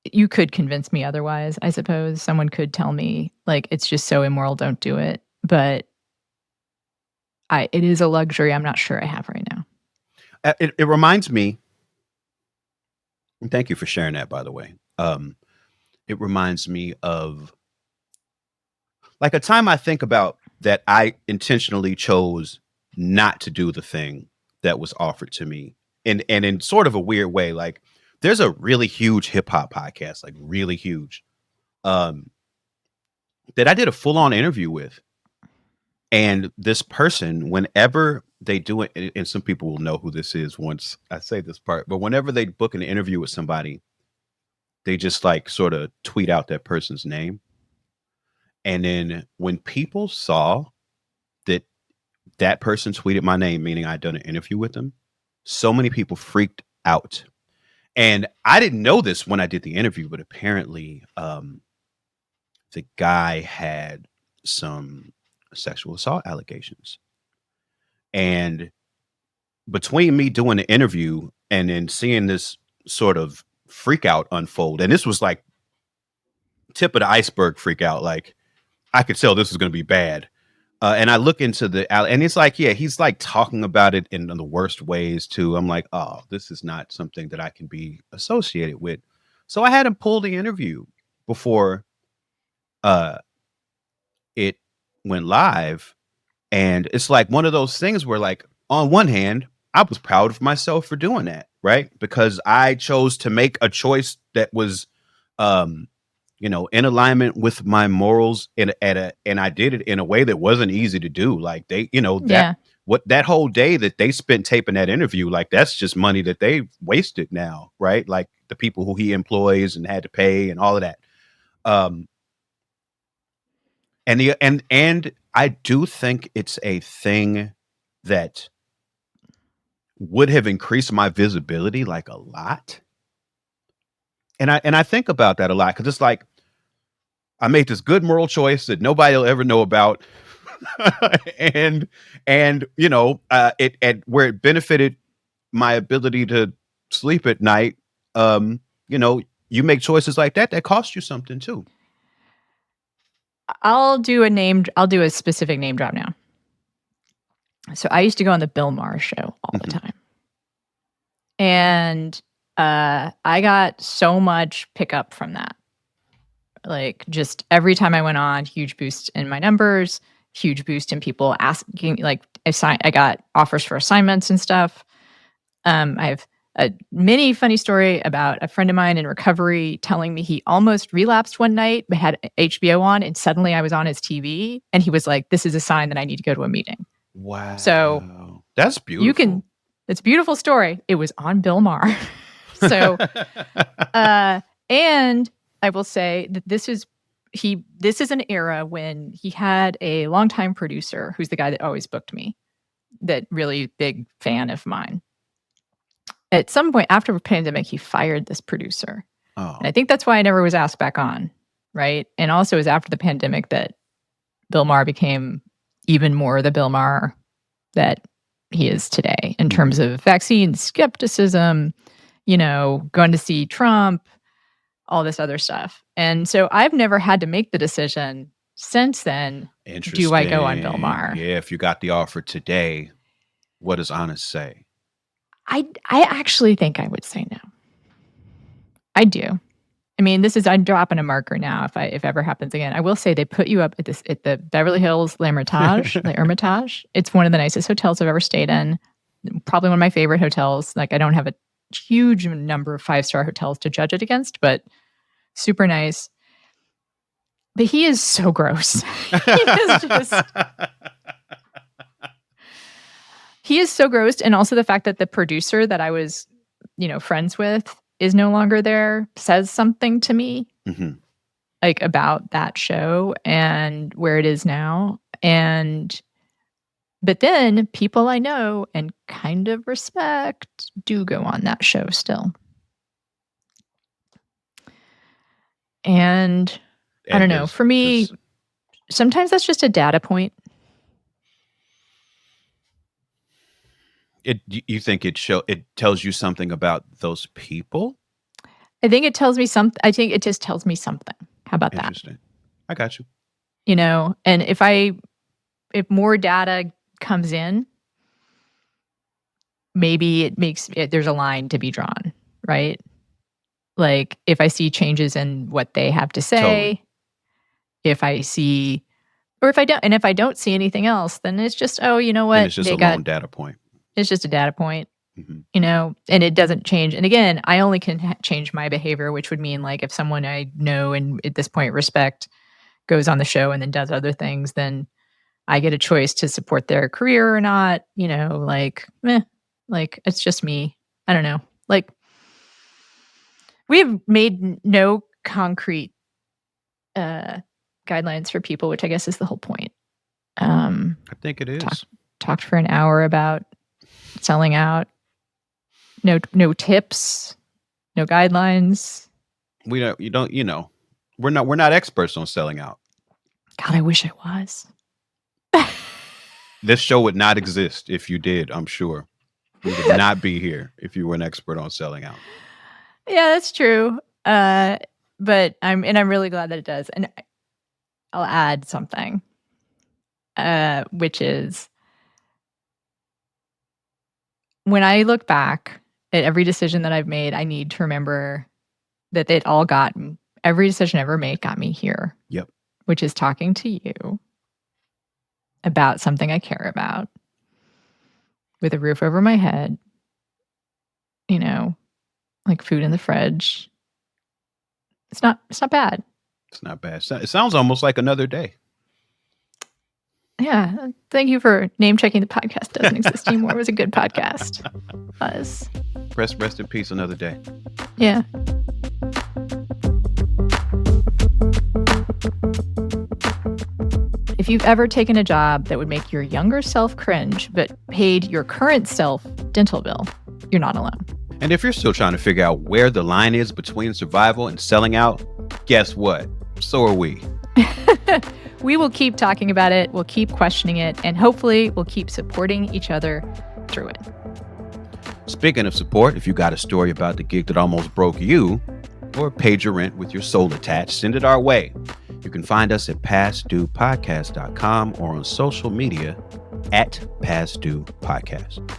you could convince me otherwise, I suppose. Someone could tell me, like, it's just so immoral, don't do it. But it is a luxury I'm not sure I have right now. It reminds me, and thank you for sharing that, by the way. It reminds me of like a time I think about that I intentionally chose not to do the thing that was offered to me. And in sort of a weird way, like there's a really huge hip hop podcast, like really huge, that I did a full on interview with. And this person, whenever they do it, and some people will know who this is once I say this part, but whenever they book an interview with somebody, they just like sort of tweet out that person's name. And then when people saw that person tweeted my name, meaning I'd done an interview with them, so many people freaked out. And I didn't know this when I did the interview, but apparently the guy had some sexual assault allegations. And between me doing the interview and then seeing this sort of freak out unfold, and this was like tip of the iceberg freak out, like I could tell this was going to be bad. And I look into and it's like, yeah, he's like talking about it in the worst ways too. I'm like, oh, this is not something that I can be associated with. So I had him pull the interview before it went live. And it's like one of those things where, like, on one hand, I was proud of myself for doing that, right? Because I chose to make a choice that was, in alignment with my morals, and I did it in a way that wasn't easy to do. Like, they, Yeah. that whole day that they spent taping that interview, like, that's just money that they wasted now, right? Like, the people who he employs and had to pay and all of that. Um, and I do think it's a thing that would have increased my visibility, like, a lot. And I think about that a lot, because it's like I made this good moral choice that nobody will ever know about, and it where it benefited my ability to sleep at night. You make choices like that cost you something too. I'll do a specific name drop now. So I used to go on the Bill Maher show all the time. And I got so much pickup from that. Like, just every time I went on, huge boost in my numbers, huge boost in people asking, like, I got offers for assignments and stuff. I have a mini funny story about a friend of mine in recovery telling me he almost relapsed one night, but had HBO on, and suddenly I was on his TV, and he was like, "This is a sign that I need to go to a meeting." Wow. So that's beautiful. It's a beautiful story. It was on Bill Maher. So, and I will say that this is an era when he had a longtime producer who's the guy that always booked me, that really big fan of mine. At some point after the pandemic, he fired this producer. Oh. And I think that's why I never was asked back on, right? And also it was after the pandemic that Bill Maher became even more the Bill Maher that he is today in terms of vaccine skepticism, going to see Trump, all this other stuff. And so I've never had to make the decision since then, do I go on Bill Maher? Yeah, if you got the offer today, what does Honest say? I actually think I would say no. I do. I mean, I'm dropping a marker now if it ever happens again. I will say they put you up at the Beverly Hills L'Hermitage, the Hermitage. It's one of the nicest hotels I've ever stayed in. Probably one of my favorite hotels. Like, I don't have a huge number of 5-star hotels to judge it against, but super nice. But he is so gross. He is so gross. And also the fact that the producer that I was, friends with is no longer there says something to me, like, about that show and where it is now. But then people I know and kind of respect do go on that show still. And I don't know. For me, sometimes that's just a data point. You think it tells you something about those people? I think it tells me something. I think it just tells me something. How about that? Interesting. I got you. And if more data comes in, maybe there's a line to be drawn, right? Like, if I see changes in what they have to say, totally. If I see, or if I don't, and if I don't see anything else, then it's just, oh, you know what? And it's just a lone data point. It's just a data point, and it doesn't change. And again, I only can change my behavior, which would mean, like, if someone I know and at this point respect goes on the show and then does other things, then I get a choice to support their career or not. Like, it's just me. I don't know. Like, we have made no concrete guidelines for people, which I guess is the whole point. I think it is. Talked for an hour about selling out. No tips, no guidelines. We're not experts on selling out. God, I wish I was. This show would not exist if you did, I'm sure. We would not be here if you were an expert on selling out. Yeah, that's true. But I'm really glad that it does. And I'll add something, which is, when I look back at every decision that I've made, I need to remember that every decision I ever made got me here. Yep. Which is talking to you about something I care about with a roof over my head, you know, like food in the fridge. It's not bad. It's not bad. It sounds almost like another day. Yeah. Thank you for name checking the podcast Doesn't Exist Anymore. It was a good podcast. Rest in peace, another day. Yeah. If you've ever taken a job that would make your younger self cringe, but paid your current self dental bill, you're not alone. And if you're still trying to figure out where the line is between survival and selling out, guess what? So are we. We will keep talking about it, we'll keep questioning it, and hopefully we'll keep supporting each other through it. Speaking of support, if you got a story about the gig that almost broke you, or paid your rent with your soul attached, send it our way. You can find us at pastduepodcast.com or on social media at pastduepodcast.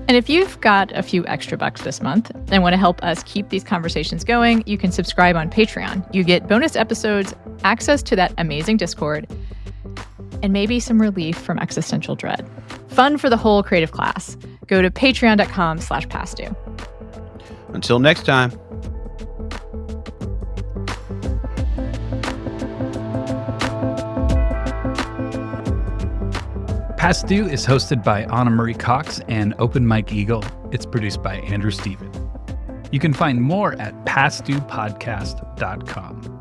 And if you've got a few extra bucks this month and want to help us keep these conversations going, you can subscribe on Patreon. You get bonus episodes, access to that amazing Discord, and maybe some relief from existential dread. Fun for the whole creative class. Go to patreon.com/pastdue. Until next time. Past Due is hosted by Anna Marie Cox and Open Mike Eagle. It's produced by Andrew Steven. You can find more at pastduepodcast.com.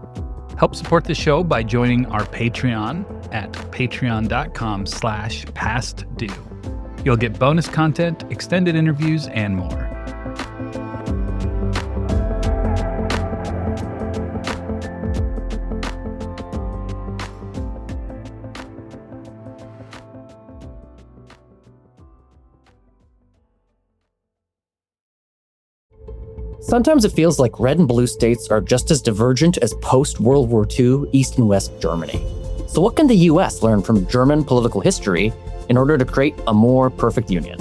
Help support the show by joining our Patreon at patreon.com/pastdue. You'll get bonus content, extended interviews, and more. Sometimes it feels like red and blue states are just as divergent as post-World War II East and West Germany. So what can the US learn from German political history in order to create a more perfect union?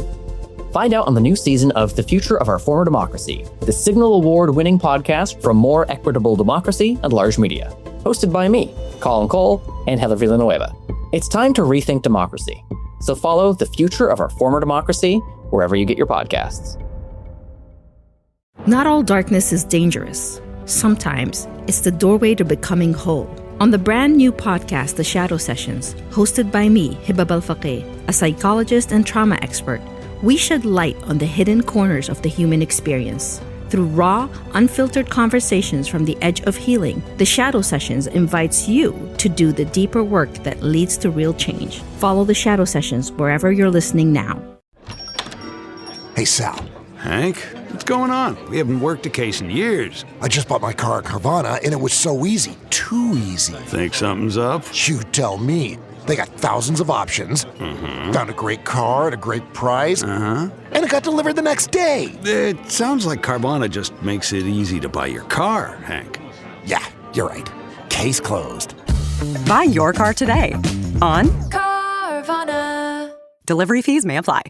Find out on the new season of The Future of Our Former Democracy, the Signal Award-winning podcast from More Equitable Democracy and Large Media, hosted by me, Colin Cole, and Heather Villanueva. It's time to rethink democracy. So follow The Future of Our Former Democracy wherever you get your podcasts. Not all darkness is dangerous. Sometimes it's the doorway to becoming whole. On the brand new podcast, The Shadow Sessions, hosted by me, Hibab Al-Faqih, a psychologist and trauma expert, we shed light on the hidden corners of the human experience. Through raw, unfiltered conversations from the edge of healing, The Shadow Sessions invites you to do the deeper work that leads to real change. Follow The Shadow Sessions wherever you're listening now. Hey, Sal. Hank, what's going on? We haven't worked a case in years. I just bought my car at Carvana, and it was so easy. Too easy. Think something's up? You tell me. They got thousands of options. Mm-hmm. Found a great car at a great price. Uh-huh. And it got delivered the next day. It sounds like Carvana just makes it easy to buy your car, Hank. Yeah, you're right. Case closed. Buy your car today on Carvana. Delivery fees may apply.